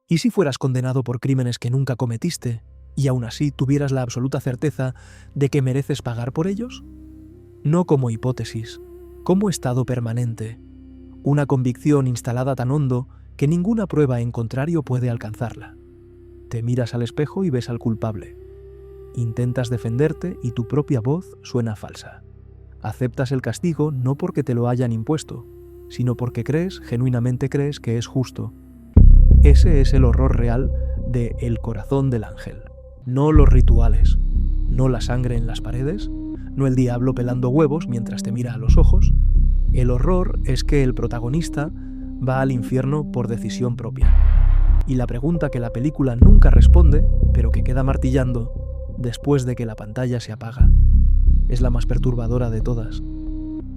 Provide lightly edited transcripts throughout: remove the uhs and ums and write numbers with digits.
¿Y si fueras condenado por crímenes que nunca cometiste y aún así tuvieras la absoluta certeza de que mereces pagar por ellos? No como hipótesis, como estado permanente, una convicción instalada tan hondo que ninguna prueba en contrario puede alcanzarla. Te miras al espejo y ves al culpable. Intentas defenderte y tu propia voz suena falsa. Aceptas el castigo no porque te lo hayan impuesto, sino porque genuinamente crees que es justo. Ese es el horror real de El corazón del ángel. No los rituales, no la sangre en las paredes, no el diablo pelando huevos mientras te mira a los ojos. El horror es que el protagonista va al infierno por decisión propia. Y la pregunta que la película nunca responde, pero que queda martillando después de que la pantalla se apaga, es la más perturbadora de todas.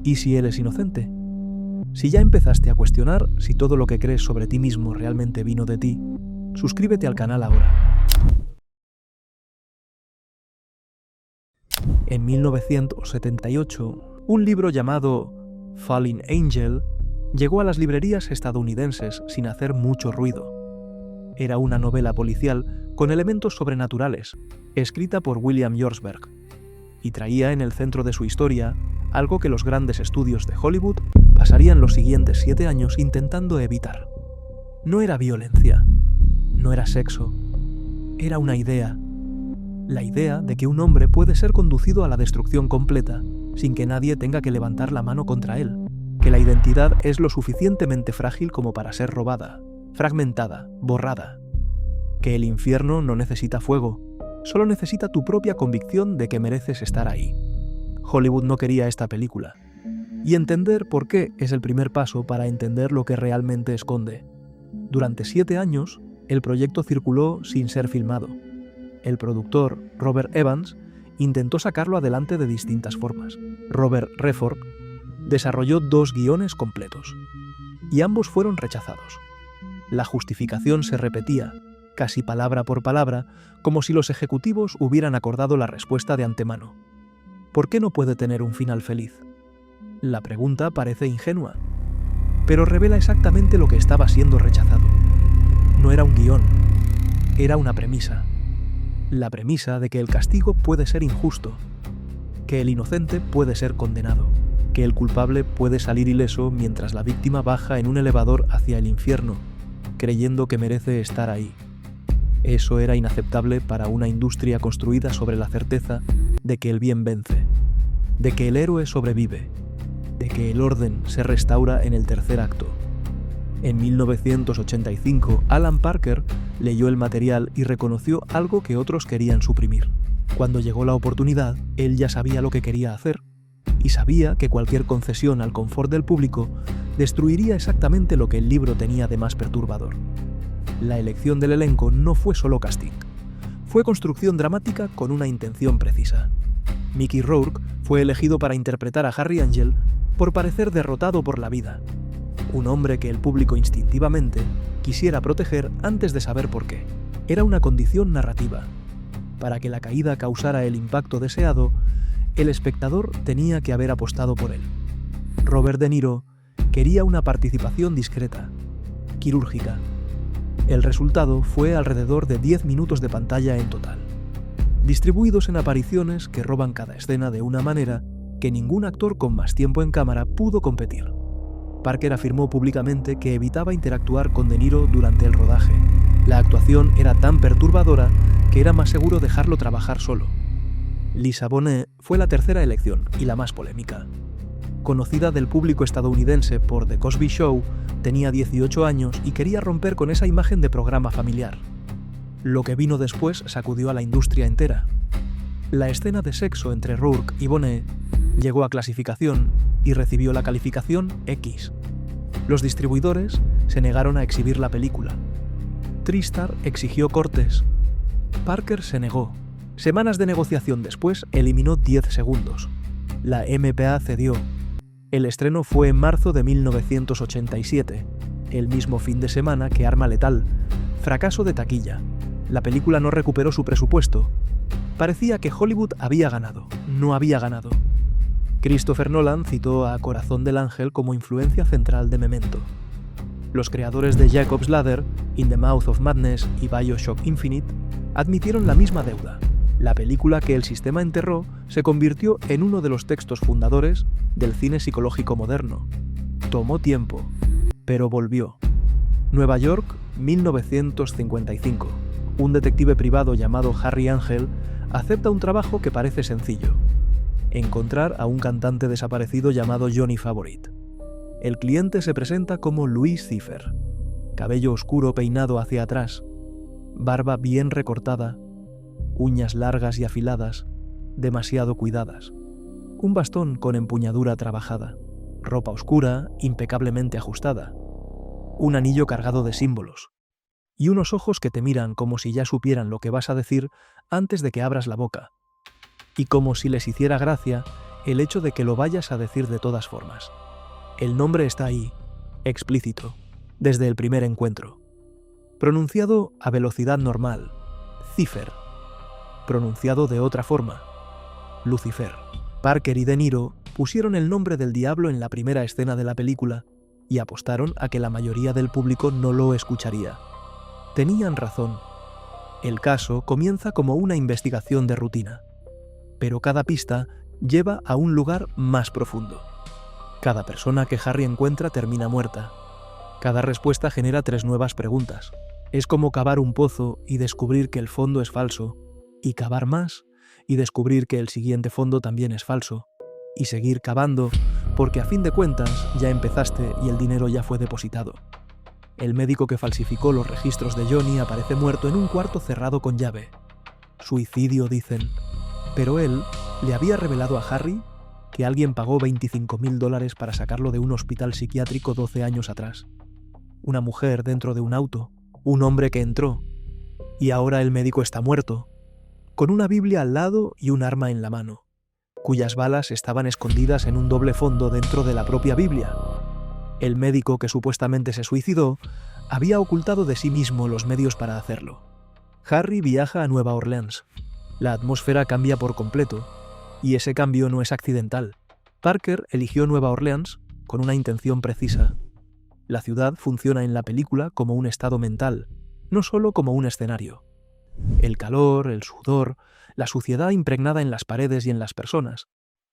¿Y si él es inocente? Si ya empezaste a cuestionar si todo lo que crees sobre ti mismo realmente vino de ti, suscríbete al canal ahora. En 1978, un libro llamado Fallen Angel llegó a las librerías estadounidenses sin hacer mucho ruido. Era una novela policial con elementos sobrenaturales, escrita por William Yortzberg, y traía en el centro de su historia algo que los grandes estudios de Hollywood pasarían los siguientes 7 años intentando evitar. No era violencia, no era sexo, era una idea. La idea de que un hombre puede ser conducido a la destrucción completa sin que nadie tenga que levantar la mano contra él, que la identidad es lo suficientemente frágil como para ser robada, fragmentada, borrada, que el infierno no necesita fuego, solo necesita tu propia convicción de que mereces estar ahí. Hollywood no quería esta película, y entender por qué es el primer paso para entender lo que realmente esconde. Durante 7 años, el proyecto circuló sin ser filmado. El productor, Robert Evans, intentó sacarlo adelante de distintas formas. Robert Redford desarrolló 2 guiones completos, y ambos fueron rechazados. La justificación se repetía, casi palabra por palabra, como si los ejecutivos hubieran acordado la respuesta de antemano. ¿Por qué no puede tener un final feliz? La pregunta parece ingenua, pero revela exactamente lo que estaba siendo rechazado. No era un guión, era una premisa. La premisa de que el castigo puede ser injusto, que el inocente puede ser condenado, que el culpable puede salir ileso mientras la víctima baja en un elevador hacia el infierno, creyendo que merece estar ahí. Eso era inaceptable para una industria construida sobre la certeza de que el bien vence, de que el héroe sobrevive, de que el orden se restaura en el tercer acto. En 1985, Alan Parker leyó el material y reconoció algo que otros querían suprimir. Cuando llegó la oportunidad, él ya sabía lo que quería hacer, y sabía que cualquier concesión al confort del público destruiría exactamente lo que el libro tenía de más perturbador. La elección del elenco no fue solo casting, fue construcción dramática con una intención precisa. Mickey Rourke fue elegido para interpretar a Harry Angel por parecer derrotado por la vida, un hombre que el público instintivamente quisiera proteger antes de saber por qué. Era una condición narrativa. Para que la caída causara el impacto deseado, el espectador tenía que haber apostado por él. Robert De Niro quería una participación discreta, quirúrgica. El resultado fue alrededor de 10 minutos de pantalla en total, distribuidos en apariciones que roban cada escena de una manera que ningún actor con más tiempo en cámara pudo competir. Parker afirmó públicamente que evitaba interactuar con De Niro durante el rodaje. La actuación era tan perturbadora que era más seguro dejarlo trabajar solo. Lisa Bonet fue la tercera elección y la más polémica. Conocida del público estadounidense por The Cosby Show, tenía 18 años y quería romper con esa imagen de programa familiar. Lo que vino después sacudió a la industria entera. La escena de sexo entre Rourke y Bonet llegó a clasificación y recibió la calificación X. Los distribuidores se negaron a exhibir la película. TriStar exigió cortes. Parker se negó. Semanas de negociación después, eliminó 10 segundos. La MPA cedió. El estreno fue en marzo de 1987, el mismo fin de semana que Arma Letal. Fracaso de taquilla. La película no recuperó su presupuesto. Parecía que Hollywood había ganado. No había ganado. Christopher Nolan citó a Corazón del Ángel como influencia central de Memento. Los creadores de Jacob's Ladder, In the Mouth of Madness y BioShock Infinite admitieron la misma deuda. La película que el sistema enterró se convirtió en uno de los textos fundadores del cine psicológico moderno. Tomó tiempo, pero volvió. Nueva York, 1955. Un detective privado llamado Harry Angel acepta un trabajo que parece sencillo: encontrar a un cantante desaparecido llamado Johnny Favorite. El cliente se presenta como Louis Ziffer. Cabello oscuro peinado hacia atrás, barba bien recortada, uñas largas y afiladas, demasiado cuidadas, un bastón con empuñadura trabajada, ropa oscura, impecablemente ajustada, un anillo cargado de símbolos, y unos ojos que te miran como si ya supieran lo que vas a decir antes de que abras la boca, y como si les hiciera gracia el hecho de que lo vayas a decir de todas formas. El nombre está ahí, explícito, desde el primer encuentro. Pronunciado a velocidad normal, Cipher. Pronunciado de otra forma, Lucifer. Parker y De Niro pusieron el nombre del diablo en la primera escena de la película y apostaron a que la mayoría del público no lo escucharía. Tenían razón. El caso comienza como una investigación de rutina, pero cada pista lleva a un lugar más profundo. Cada persona que Harry encuentra termina muerta. Cada respuesta genera 3 nuevas preguntas. Es como cavar un pozo y descubrir que el fondo es falso, y cavar más y descubrir que el siguiente fondo también es falso, y seguir cavando porque a fin de cuentas ya empezaste y el dinero ya fue depositado. El médico que falsificó los registros de Johnny aparece muerto en un cuarto cerrado con llave. Suicidio, dicen. Pero él le había revelado a Harry que alguien pagó $25.000 para sacarlo de un hospital psiquiátrico 12 años atrás. Una mujer dentro de un auto, un hombre que entró, y ahora el médico está muerto, con una Biblia al lado y un arma en la mano, cuyas balas estaban escondidas en un doble fondo dentro de la propia Biblia. El médico que supuestamente se suicidó había ocultado de sí mismo los medios para hacerlo. Harry viaja a Nueva Orleans. La atmósfera cambia por completo, y ese cambio no es accidental. Parker eligió Nueva Orleans con una intención precisa. La ciudad funciona en la película como un estado mental, no solo como un escenario. El calor, el sudor, la suciedad impregnada en las paredes y en las personas,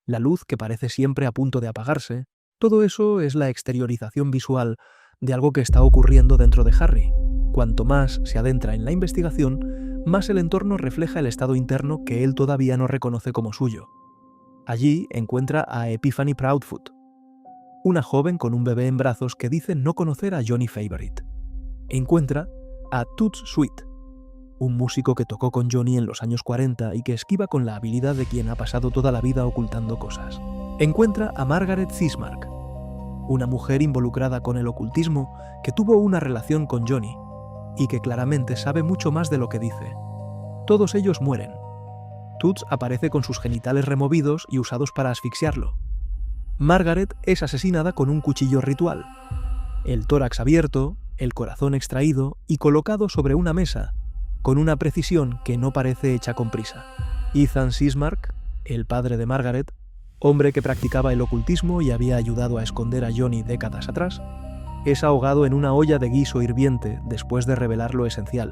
la luz que parece siempre a punto de apagarse, todo eso es la exteriorización visual de algo que está ocurriendo dentro de Harry. Cuanto más se adentra en la investigación, más el entorno refleja el estado interno que él todavía no reconoce como suyo. Allí encuentra a Epiphany Proudfoot, una joven con un bebé en brazos que dice no conocer a Johnny Favorite. Encuentra a Toots Sweet, un músico que tocó con Johnny en los años 40 y que esquiva con la habilidad de quien ha pasado toda la vida ocultando cosas. Encuentra a Margaret Cismark, una mujer involucrada con el ocultismo que tuvo una relación con Johnny y que claramente sabe mucho más de lo que dice. Todos ellos mueren. Toots aparece con sus genitales removidos y usados para asfixiarlo. Margaret es asesinada con un cuchillo ritual, el tórax abierto, el corazón extraído y colocado sobre una mesa, con una precisión que no parece hecha con prisa. Ethan Cismark, el padre de Margaret, hombre que practicaba el ocultismo y había ayudado a esconder a Johnny décadas atrás, es ahogado en una olla de guiso hirviente después de revelar lo esencial.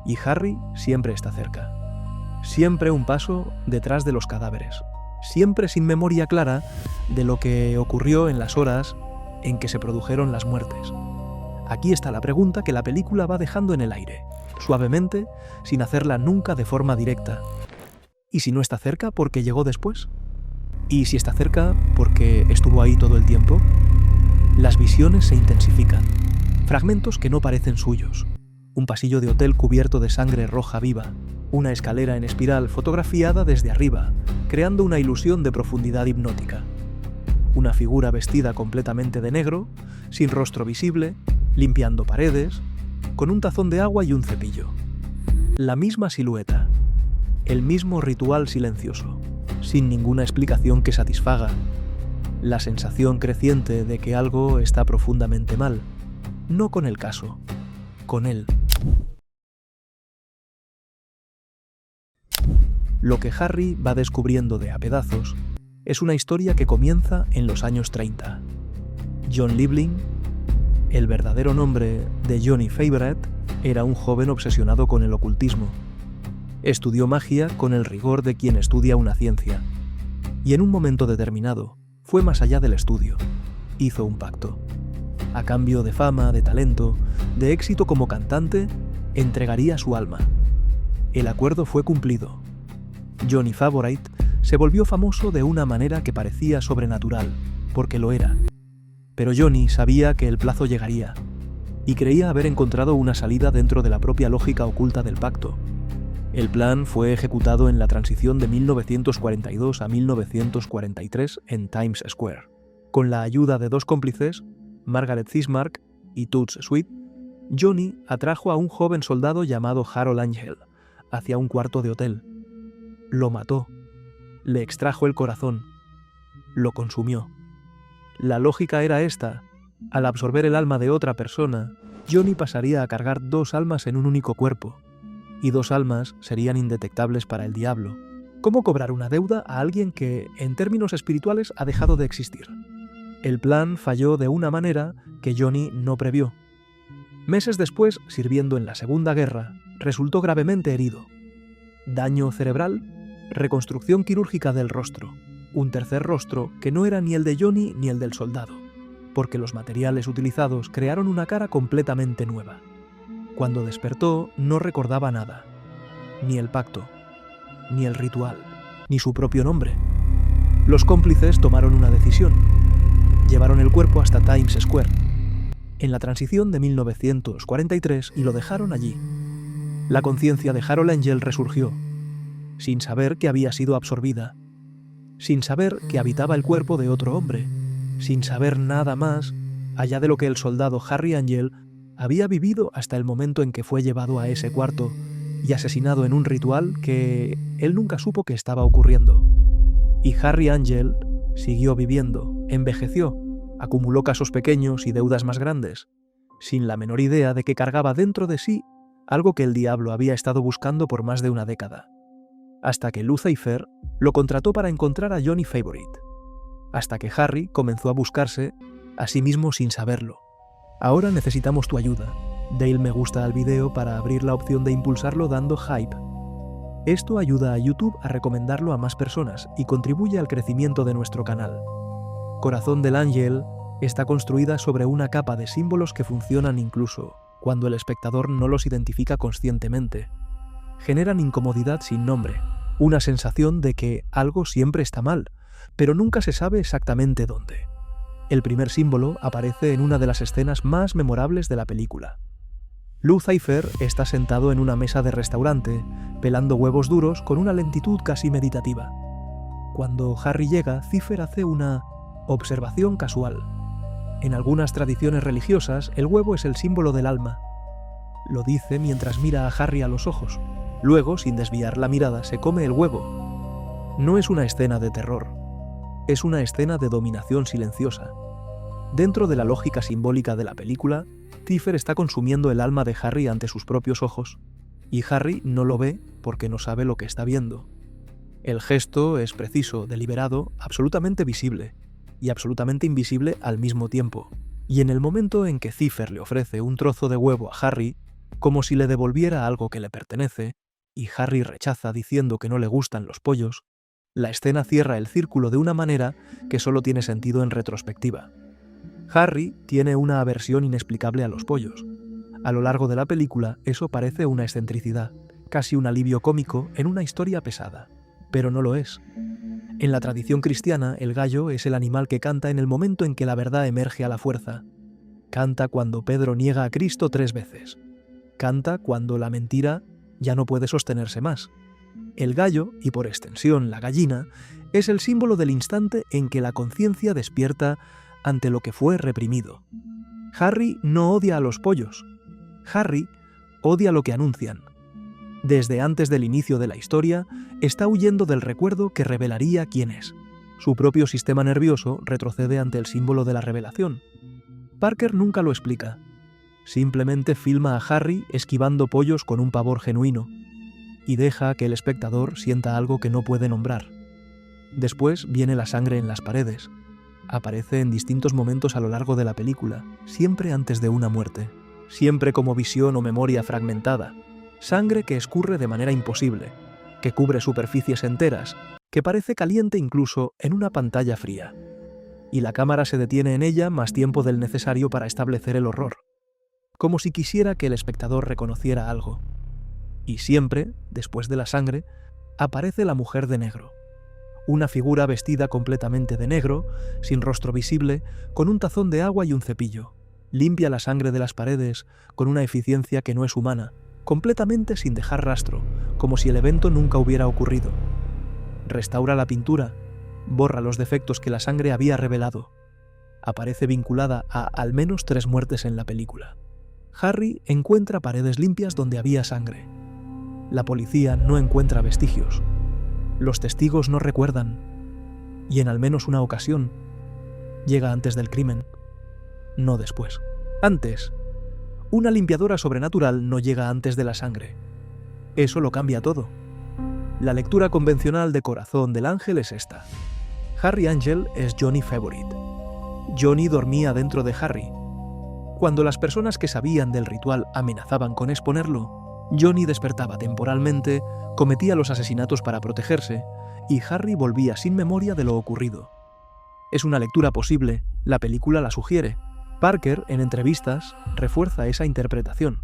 Y Harry siempre está cerca. Siempre un paso detrás de los cadáveres. Siempre sin memoria clara de lo que ocurrió en las horas en que se produjeron las muertes. Aquí está la pregunta que la película va dejando en el aire, suavemente, sin hacerla nunca de forma directa. ¿Y si no está cerca porque llegó después? ¿Y si está cerca porque estuvo ahí todo el tiempo? Las visiones se intensifican. Fragmentos que no parecen suyos. Un pasillo de hotel cubierto de sangre roja viva. Una escalera en espiral fotografiada desde arriba, creando una ilusión de profundidad hipnótica. Una figura vestida completamente de negro, sin rostro visible, limpiando paredes, con un tazón de agua y un cepillo. La misma silueta. El mismo ritual silencioso, sin ninguna explicación que satisfaga. La sensación creciente de que algo está profundamente mal. No con el caso, con él. Lo que Harry va descubriendo de a pedazos es una historia que comienza en los años 30. John Liebling, El verdadero nombre de Johnny Favorite era un joven obsesionado con el ocultismo. Estudió magia con el rigor de quien estudia una ciencia. Y en un momento determinado, fue más allá del estudio. Hizo un pacto. A cambio de fama, de talento, de éxito como cantante, entregaría su alma. El acuerdo fue cumplido. Johnny Favorite se volvió famoso de una manera que parecía sobrenatural, porque lo era. Pero Johnny sabía que el plazo llegaría, y creía haber encontrado una salida dentro de la propia lógica oculta del pacto. El plan fue ejecutado en la transición de 1942 a 1943 en Times Square. Con la ayuda de dos cómplices, Margaret Bismarck y Toots Sweet, Johnny atrajo a un joven soldado llamado Harold Angel hacia un cuarto de hotel. Lo mató, le extrajo el corazón, lo consumió. La lógica era esta: al absorber el alma de otra persona, Johnny pasaría a cargar dos almas en un único cuerpo, y dos almas serían indetectables para el diablo. ¿Cómo cobrar una deuda a alguien que, en términos espirituales, ha dejado de existir? El plan falló de una manera que Johnny no previó. Meses después, sirviendo en la Segunda Guerra, resultó gravemente herido. Daño cerebral, reconstrucción quirúrgica del rostro, un tercer rostro que no era ni el de Johnny ni el del soldado, porque los materiales utilizados crearon una cara completamente nueva. Cuando despertó, no recordaba nada, ni el pacto, ni el ritual, ni su propio nombre. Los cómplices tomaron una decisión. Llevaron el cuerpo hasta Times Square, en la transición de 1943, y lo dejaron allí. La conciencia de Harold Angel resurgió, sin saber que había sido absorbida, sin saber que habitaba el cuerpo de otro hombre, sin saber nada más allá de lo que el soldado Harry Angel había vivido hasta el momento en que fue llevado a ese cuarto y asesinado en un ritual que él nunca supo que estaba ocurriendo. Y Harry Angel siguió viviendo, envejeció, acumuló casos pequeños y deudas más grandes, sin la menor idea de que cargaba dentro de sí algo que el diablo había estado buscando por más de una década. Hasta que Lucifer lo contrató para encontrar a Johnny Favorite. Hasta que Harry comenzó a buscarse a sí mismo sin saberlo. Ahora necesitamos tu ayuda. Dale me gusta al video para abrir la opción de impulsarlo dando hype. Esto ayuda a YouTube a recomendarlo a más personas y contribuye al crecimiento de nuestro canal. Corazón del Ángel está construida sobre una capa de símbolos que funcionan incluso cuando el espectador no los identifica conscientemente. Generan incomodidad sin nombre, una sensación de que algo siempre está mal, pero nunca se sabe exactamente dónde. El primer símbolo aparece en una de las escenas más memorables de la película. Lucifer está sentado en una mesa de restaurante, pelando huevos duros con una lentitud casi meditativa. Cuando Harry llega, Cipher hace una observación casual. En algunas tradiciones religiosas, el huevo es el símbolo del alma. Lo dice mientras mira a Harry a los ojos. Luego, sin desviar la mirada, se come el huevo. No es una escena de terror. Es una escena de dominación silenciosa. Dentro de la lógica simbólica de la película, Cipher está consumiendo el alma de Harry ante sus propios ojos, y Harry no lo ve porque no sabe lo que está viendo. El gesto es preciso, deliberado, absolutamente visible, y absolutamente invisible al mismo tiempo. Y en el momento en que Cipher le ofrece un trozo de huevo a Harry, como si le devolviera algo que le pertenece, y Harry rechaza diciendo que no le gustan los pollos, la escena cierra el círculo de una manera que solo tiene sentido en retrospectiva. Harry tiene una aversión inexplicable a los pollos. A lo largo de la película, eso parece una excentricidad, casi un alivio cómico en una historia pesada. Pero no lo es. En la tradición cristiana, el gallo es el animal que canta en el momento en que la verdad emerge a la fuerza. Canta cuando Pedro niega a Cristo 3 veces. Canta cuando la mentira ya no puede sostenerse más. El gallo, y por extensión la gallina, es el símbolo del instante en que la conciencia despierta ante lo que fue reprimido. Harry no odia a los pollos. Harry odia lo que anuncian. Desde antes del inicio de la historia, está huyendo del recuerdo que revelaría quién es. Su propio sistema nervioso retrocede ante el símbolo de la revelación. Parker nunca lo explica. Simplemente filma a Harry esquivando pollos con un pavor genuino y deja que el espectador sienta algo que no puede nombrar. Después viene la sangre en las paredes. Aparece en distintos momentos a lo largo de la película, siempre antes de una muerte, siempre como visión o memoria fragmentada, sangre que escurre de manera imposible, que cubre superficies enteras, que parece caliente incluso en una pantalla fría. Y la cámara se detiene en ella más tiempo del necesario para establecer el horror, como si quisiera que el espectador reconociera algo. Y siempre, después de la sangre, aparece la mujer de negro. Una figura vestida completamente de negro, sin rostro visible, con un tazón de agua y un cepillo. Limpia la sangre de las paredes con una eficiencia que no es humana, completamente sin dejar rastro, como si el evento nunca hubiera ocurrido. Restaura la pintura, borra los defectos que la sangre había revelado. Aparece vinculada a al menos 3 muertes en la película. Harry encuentra paredes limpias donde había sangre. La policía no encuentra vestigios. Los testigos no recuerdan. Y en al menos una ocasión, llega antes del crimen, no después. Antes. Una limpiadora sobrenatural no llega antes de la sangre. Eso lo cambia todo. La lectura convencional de Corazón del Ángel es esta. Harry Angel es Johnny Favorite. Johnny dormía dentro de Harry. Cuando las personas que sabían del ritual amenazaban con exponerlo, Johnny despertaba temporalmente, cometía los asesinatos para protegerse, y Harry volvía sin memoria de lo ocurrido. Es una lectura posible, la película la sugiere. Parker, en entrevistas, refuerza esa interpretación.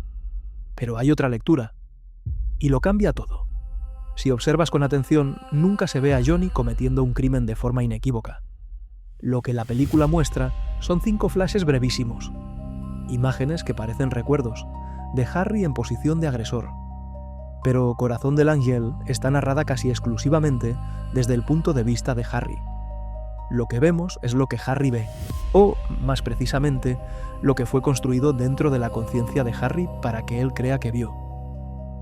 Pero hay otra lectura, y lo cambia todo. Si observas con atención, nunca se ve a Johnny cometiendo un crimen de forma inequívoca. Lo que la película muestra son 5 flashes brevísimos, imágenes que parecen recuerdos, de Harry en posición de agresor. Pero Corazón del Ángel está narrada casi exclusivamente desde el punto de vista de Harry. Lo que vemos es lo que Harry ve, o, más precisamente, lo que fue construido dentro de la conciencia de Harry para que él crea que vio.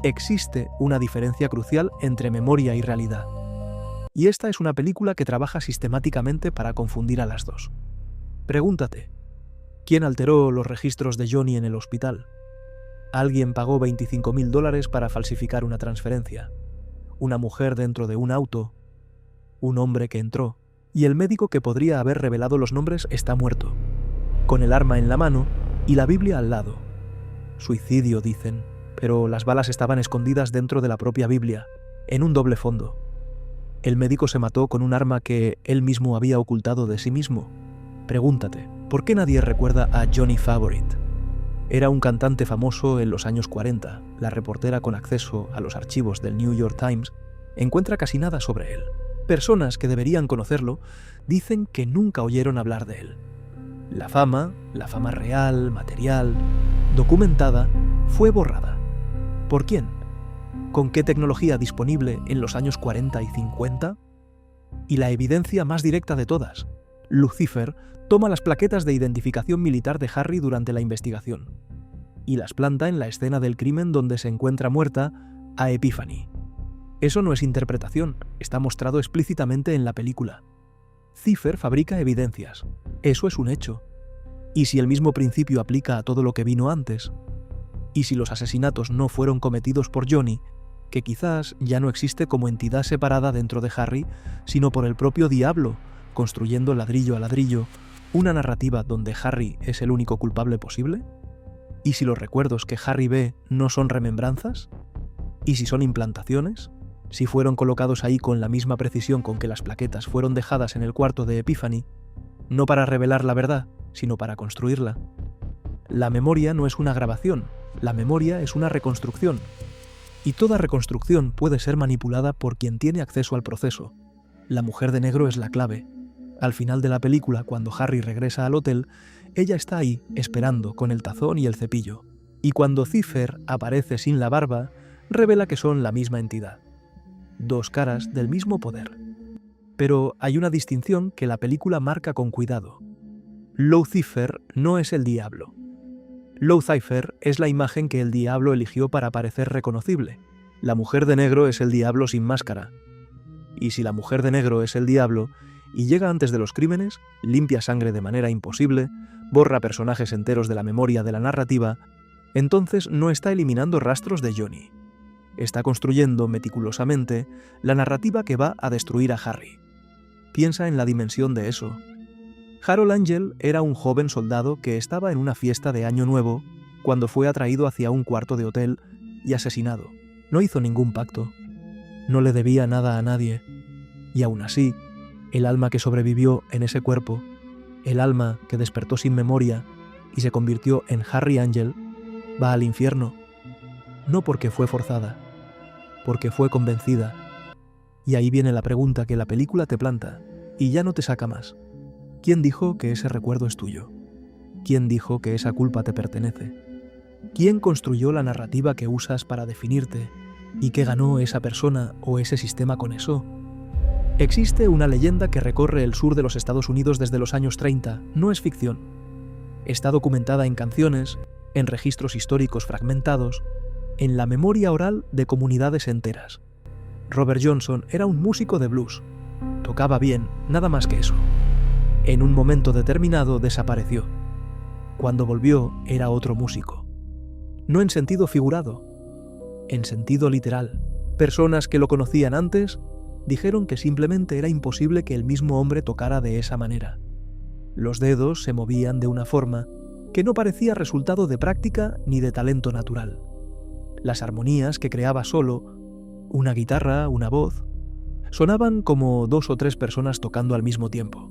Existe una diferencia crucial entre memoria y realidad. Y esta es una película que trabaja sistemáticamente para confundir a las dos. Pregúntate, ¿quién alteró los registros de Johnny en el hospital? Alguien pagó $25.000 para falsificar una transferencia. Una mujer dentro de un auto. Un hombre que entró. Y el médico que podría haber revelado los nombres está muerto, con el arma en la mano y la Biblia al lado. Suicidio, dicen, pero las balas estaban escondidas dentro de la propia Biblia, en un doble fondo. El médico se mató con un arma que él mismo había ocultado de sí mismo. Pregúntate, ¿por qué nadie recuerda a Johnny Favorite? Era un cantante famoso en los años 40. La reportera con acceso a los archivos del New York Times encuentra casi nada sobre él. Personas que deberían conocerlo dicen que nunca oyeron hablar de él. La fama real, material, documentada, fue borrada. ¿Por quién? ¿Con qué tecnología disponible en los años 40 y 50? Y la evidencia más directa de todas. Lucifer toma las plaquetas de identificación militar de Harry durante la investigación y las planta en la escena del crimen donde se encuentra muerta a Epiphany. Eso no es interpretación, está mostrado explícitamente en la película. Cipher fabrica evidencias, eso es un hecho. ¿Y si el mismo principio aplica a todo lo que vino antes? ¿Y si los asesinatos no fueron cometidos por Johnny, que quizás ya no existe como entidad separada dentro de Harry, sino por el propio diablo, construyendo ladrillo a ladrillo una narrativa donde Harry es el único culpable posible? ¿Y si los recuerdos que Harry ve no son remembranzas? ¿Y si son implantaciones? Si fueron colocados ahí con la misma precisión con que las plaquetas fueron dejadas en el cuarto de Epiphany, no para revelar la verdad, sino para construirla. La memoria no es una grabación, la memoria es una reconstrucción. Y toda reconstrucción puede ser manipulada por quien tiene acceso al proceso. La mujer de negro es la clave. Al final de la película, cuando Harry regresa al hotel, ella está ahí, esperando, con el tazón y el cepillo. Y cuando Cipher aparece sin la barba, revela que son la misma entidad. 2 caras del mismo poder. Pero hay una distinción que la película marca con cuidado. Lucifer no es el diablo. Lucifer es la imagen que el diablo eligió para parecer reconocible. La mujer de negro es el diablo sin máscara. Y si la mujer de negro es el diablo y llega antes de los crímenes, limpia sangre de manera imposible, borra personajes enteros de la memoria de la narrativa, entonces no está eliminando rastros de Johnny. Está construyendo meticulosamente la narrativa que va a destruir a Harry. Piensa en la dimensión de eso. Harold Angel era un joven soldado que estaba en una fiesta de Año Nuevo cuando fue atraído hacia un cuarto de hotel y asesinado. No hizo ningún pacto. No le debía nada a nadie. Y aún así, el alma que sobrevivió en ese cuerpo, el alma que despertó sin memoria y se convirtió en Harry Angel, va al infierno. No porque fue forzada, porque fue convencida. Y ahí viene la pregunta que la película te planta y ya no te saca más. ¿Quién dijo que ese recuerdo es tuyo? ¿Quién dijo que esa culpa te pertenece? ¿Quién construyó la narrativa que usas para definirte y qué ganó esa persona o ese sistema con eso? Existe una leyenda que recorre el sur de los Estados Unidos desde los años 30, no es ficción. Está documentada en canciones, en registros históricos fragmentados, en la memoria oral de comunidades enteras. Robert Johnson era un músico de blues. Tocaba bien, nada más que eso. En un momento determinado desapareció. Cuando volvió era otro músico. No en sentido figurado, en sentido literal. Personas que lo conocían antes dijeron que simplemente era imposible que el mismo hombre tocara de esa manera. Los dedos se movían de una forma que no parecía resultado de práctica ni de talento natural. Las armonías que creaba solo, una guitarra, una voz, sonaban como 2 o 3 personas tocando al mismo tiempo.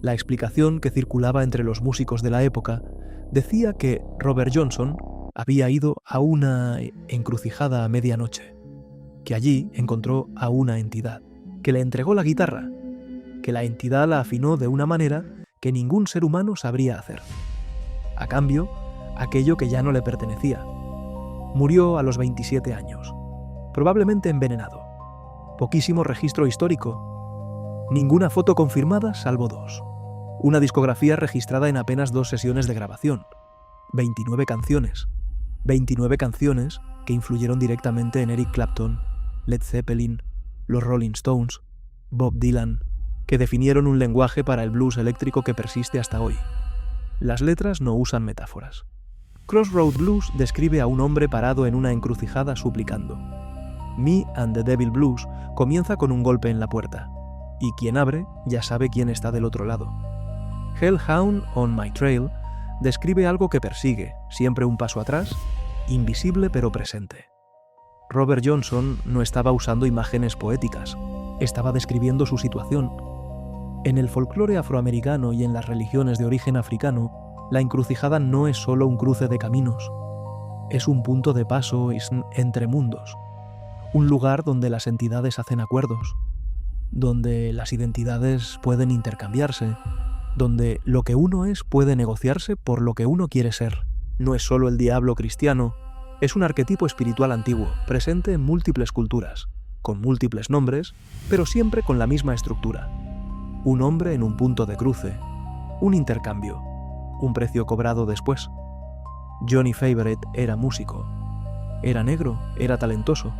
La explicación que circulaba entre los músicos de la época decía que Robert Johnson había ido a una encrucijada a medianoche, que allí encontró a una entidad, que le entregó la guitarra, que la entidad la afinó de una manera que ningún ser humano sabría hacer. A cambio, aquello que ya no le pertenecía. Murió a los 27 años, probablemente envenenado. Poquísimo registro histórico. Ninguna foto confirmada salvo 2. Una discografía registrada en apenas 2 sesiones de grabación. 29 canciones. 29 canciones que influyeron directamente en Eric Clapton, Led Zeppelin, los Rolling Stones, Bob Dylan, que definieron un lenguaje para el blues eléctrico que persiste hasta hoy. Las letras no usan metáforas. Crossroad Blues describe a un hombre parado en una encrucijada suplicando. Me and the Devil Blues comienza con un golpe en la puerta, y quien abre ya sabe quién está del otro lado. Hellhound on My Trail describe algo que persigue, siempre un paso atrás, invisible pero presente. Robert Johnson no estaba usando imágenes poéticas, estaba describiendo su situación. En el folclore afroamericano y en las religiones de origen africano, la encrucijada no es solo un cruce de caminos, es un punto de paso entre mundos, un lugar donde las entidades hacen acuerdos, donde las identidades pueden intercambiarse, donde lo que uno es puede negociarse por lo que uno quiere ser. No es solo el diablo cristiano, es un arquetipo espiritual antiguo, presente en múltiples culturas, con múltiples nombres, pero siempre con la misma estructura. Un hombre en un punto de cruce, un intercambio, un precio cobrado después. Johnny Favorite era músico, era negro, era talentoso,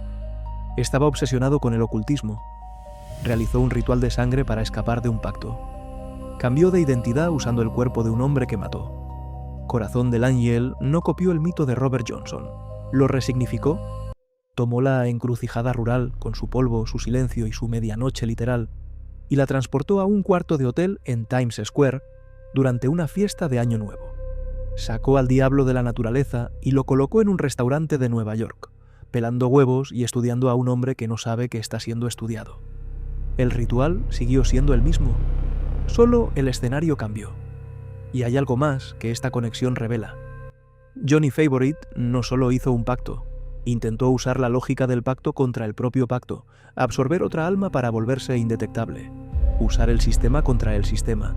estaba obsesionado con el ocultismo, realizó un ritual de sangre para escapar de un pacto. Cambió de identidad usando el cuerpo de un hombre que mató. Corazón del Ángel no copió el mito de Robert Johnson, lo resignificó, tomó la encrucijada rural con su polvo, su silencio y su medianoche literal y la transportó a un cuarto de hotel en Times Square durante una fiesta de Año Nuevo. Sacó al diablo de la naturaleza y lo colocó en un restaurante de Nueva York, pelando huevos y estudiando a un hombre que no sabe que está siendo estudiado. El ritual siguió siendo el mismo, solo el escenario cambió. Y hay algo más que esta conexión revela. Johnny Favorite no solo hizo un pacto, intentó usar la lógica del pacto contra el propio pacto, absorber otra alma para volverse indetectable, usar el sistema contra el sistema.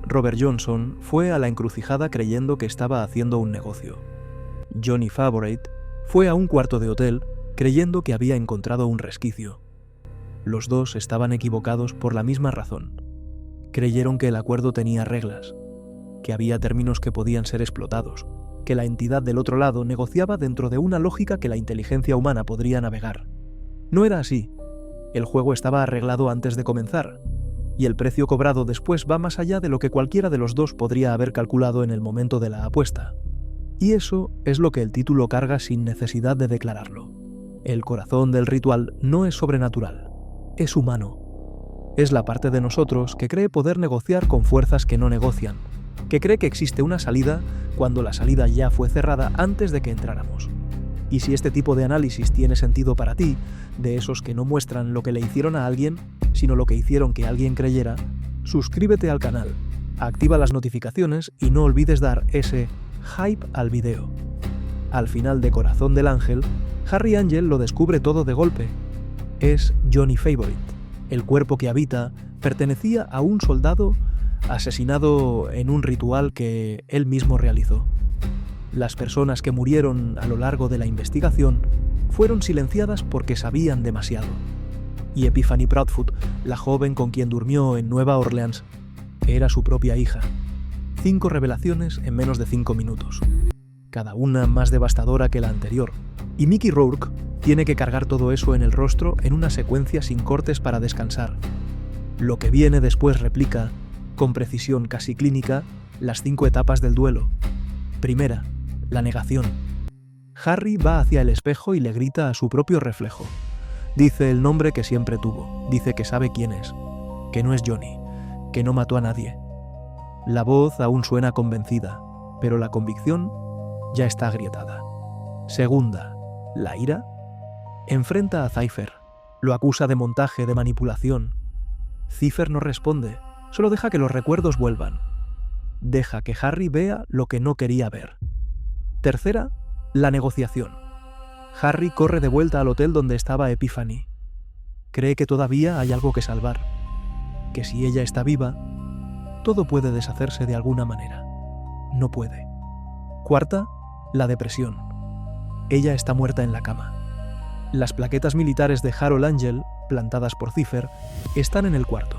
Robert Johnson fue a la encrucijada creyendo que estaba haciendo un negocio. Johnny Favorite fue a un cuarto de hotel creyendo que había encontrado un resquicio. Los dos estaban equivocados por la misma razón. Creyeron que el acuerdo tenía reglas, que había términos que podían ser explotados, que la entidad del otro lado negociaba dentro de una lógica que la inteligencia humana podría navegar. No era así. El juego estaba arreglado antes de comenzar, y el precio cobrado después va más allá de lo que cualquiera de los dos podría haber calculado en el momento de la apuesta. Y eso es lo que el título carga sin necesidad de declararlo. El corazón del ritual no es sobrenatural, es humano. Es la parte de nosotros que cree poder negociar con fuerzas que no negocian, que cree que existe una salida cuando la salida ya fue cerrada antes de que entráramos. Y si este tipo de análisis tiene sentido para ti, de esos que no muestran lo que le hicieron a alguien, sino lo que hicieron que alguien creyera, suscríbete al canal, activa las notificaciones y no olvides dar ese hype al video. Al final de Corazón del Ángel, Harry Angel lo descubre todo de golpe. Es Johnny Favorite. El cuerpo que habita pertenecía a un soldado asesinado en un ritual que él mismo realizó. Las personas que murieron a lo largo de la investigación fueron silenciadas porque sabían demasiado. Y Epiphany Proudfoot, la joven con quien durmió en Nueva Orleans, era su propia hija. 5 revelaciones en menos de 5 minutos. Cada una más devastadora que la anterior. Y Mickey Rourke tiene que cargar todo eso en el rostro en una secuencia sin cortes para descansar. Lo que viene después replica, con precisión casi clínica, las 5 etapas del duelo. Primera, la negación. Harry va hacia el espejo y le grita a su propio reflejo. Dice el nombre que siempre tuvo, dice que sabe quién es, que no es Johnny, que no mató a nadie. La voz aún suena convencida, pero la convicción ya está agrietada. Segunda, la ira. Enfrenta a Cypher, lo acusa de montaje, de manipulación. Cypher no responde, solo deja que los recuerdos vuelvan. Deja que Harry vea lo que no quería ver. Tercera, la negociación. Harry corre de vuelta al hotel donde estaba Epiphany. Cree que todavía hay algo que salvar, que si ella está viva, todo puede deshacerse de alguna manera. No puede. Cuarta, la depresión. Ella está muerta en la cama. Las plaquetas militares de Harold Angel, plantadas por Cypher, están en el cuarto.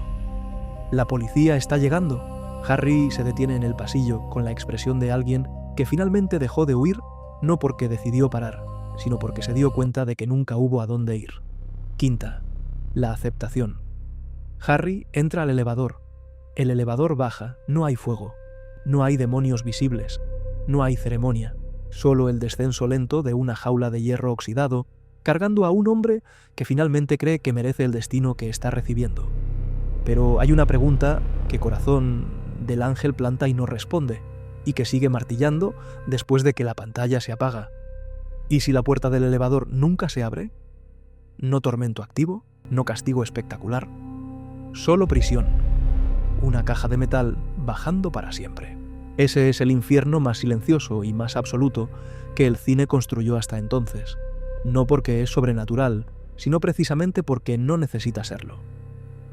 La policía está llegando. Harry se detiene en el pasillo con la expresión de alguien que finalmente dejó de huir, no porque decidió parar, sino porque se dio cuenta de que nunca hubo a dónde ir. Quinta, la aceptación. Harry entra al elevador. El elevador baja, no hay fuego, no hay demonios visibles, no hay ceremonia, solo el descenso lento de una jaula de hierro oxidado, cargando a un hombre que finalmente cree que merece el destino que está recibiendo. Pero hay una pregunta que Corazón del Ángel planta y no responde, y que sigue martillando después de que la pantalla se apaga. ¿Y si la puerta del elevador nunca se abre? No tormento activo, no castigo espectacular, solo prisión. Una caja de metal bajando para siempre. Ese es el infierno más silencioso y más absoluto que el cine construyó hasta entonces. No porque es sobrenatural, sino precisamente porque no necesita serlo.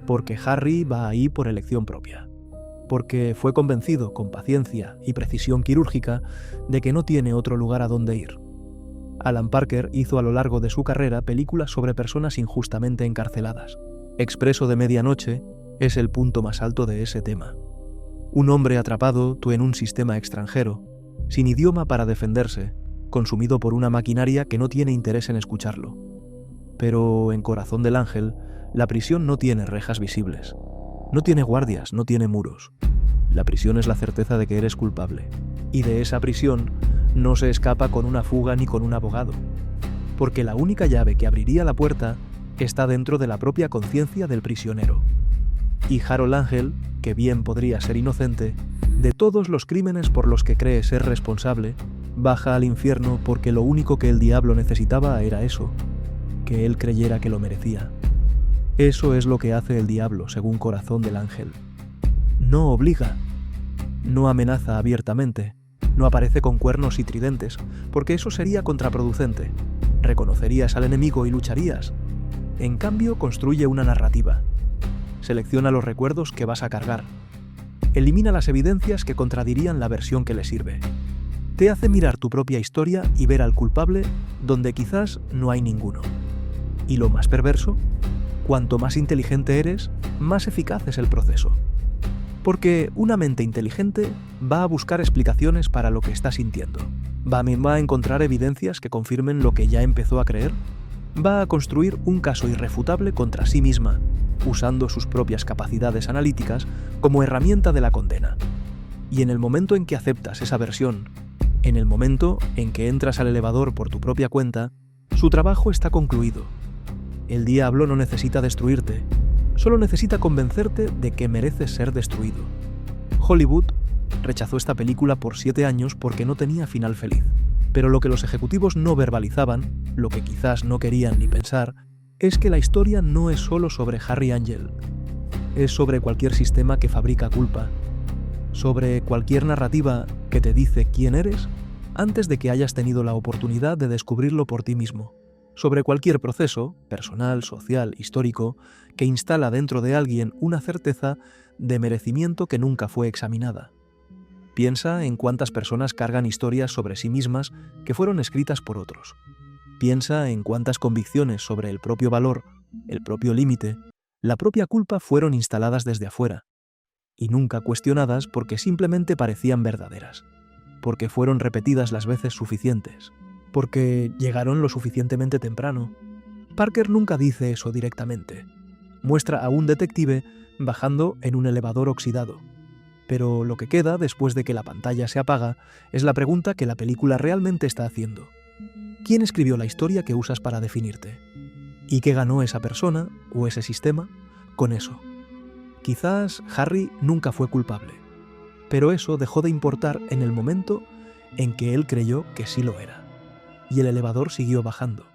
Porque Harry va ahí por elección propia. Porque fue convencido, con paciencia y precisión quirúrgica, de que no tiene otro lugar a donde ir. Alan Parker hizo a lo largo de su carrera películas sobre personas injustamente encarceladas. Expreso de Medianoche es el punto más alto de ese tema. Un hombre atrapado, tú en un sistema extranjero, sin idioma para defenderse, consumido por una maquinaria que no tiene interés en escucharlo. Pero en Corazón del Ángel, la prisión no tiene rejas visibles. No tiene guardias, no tiene muros. La prisión es la certeza de que eres culpable. Y de esa prisión no se escapa con una fuga ni con un abogado. Porque la única llave que abriría la puerta está dentro de la propia conciencia del prisionero. Y Harold Angel, que bien podría ser inocente, de todos los crímenes por los que cree ser responsable, baja al infierno porque lo único que el diablo necesitaba era eso, que él creyera que lo merecía. Eso es lo que hace el diablo, según Corazón del Ángel. No obliga, no amenaza abiertamente, no aparece con cuernos y tridentes, porque eso sería contraproducente. Reconocerías al enemigo y lucharías. En cambio, construye una narrativa. Selecciona los recuerdos que vas a cargar. Elimina las evidencias que contradirían la versión que le sirve. Te hace mirar tu propia historia y ver al culpable donde quizás no hay ninguno. Y lo más perverso, cuanto más inteligente eres, más eficaz es el proceso. Porque una mente inteligente va a buscar explicaciones para lo que está sintiendo. Va a encontrar evidencias que confirmen lo que ya empezó a creer. Va a construir un caso irrefutable contra sí misma, usando sus propias capacidades analíticas como herramienta de la condena. Y en el momento en que aceptas esa versión, en el momento en que entras al elevador por tu propia cuenta, su trabajo está concluido. El diablo no necesita destruirte, Solo necesita convencerte de que mereces ser destruido. Hollywood rechazó esta película por 7 años porque no tenía final feliz. Pero lo que los ejecutivos no verbalizaban, lo que quizás no querían ni pensar, es que la historia no es solo sobre Harry Angel. Es sobre cualquier sistema que fabrica culpa, sobre cualquier narrativa que te dice quién eres antes de que hayas tenido la oportunidad de descubrirlo por ti mismo, sobre cualquier proceso, personal, social, histórico, que instala dentro de alguien una certeza de merecimiento que nunca fue examinada. Piensa en cuántas personas cargan historias sobre sí mismas que fueron escritas por otros. Piensa en cuántas convicciones sobre el propio valor, el propio límite, la propia culpa fueron instaladas desde afuera, y nunca cuestionadas porque simplemente parecían verdaderas, porque fueron repetidas las veces suficientes, porque llegaron lo suficientemente temprano. Parker nunca dice eso directamente. Muestra a un detective bajando en un elevador oxidado. Pero lo que queda después de que la pantalla se apaga es la pregunta que la película realmente está haciendo. ¿Quién escribió la historia que usas para definirte? ¿Y qué ganó esa persona o ese sistema con eso? Quizás Harry nunca fue culpable, pero eso dejó de importar en el momento en que él creyó que sí lo era, y el elevador siguió bajando.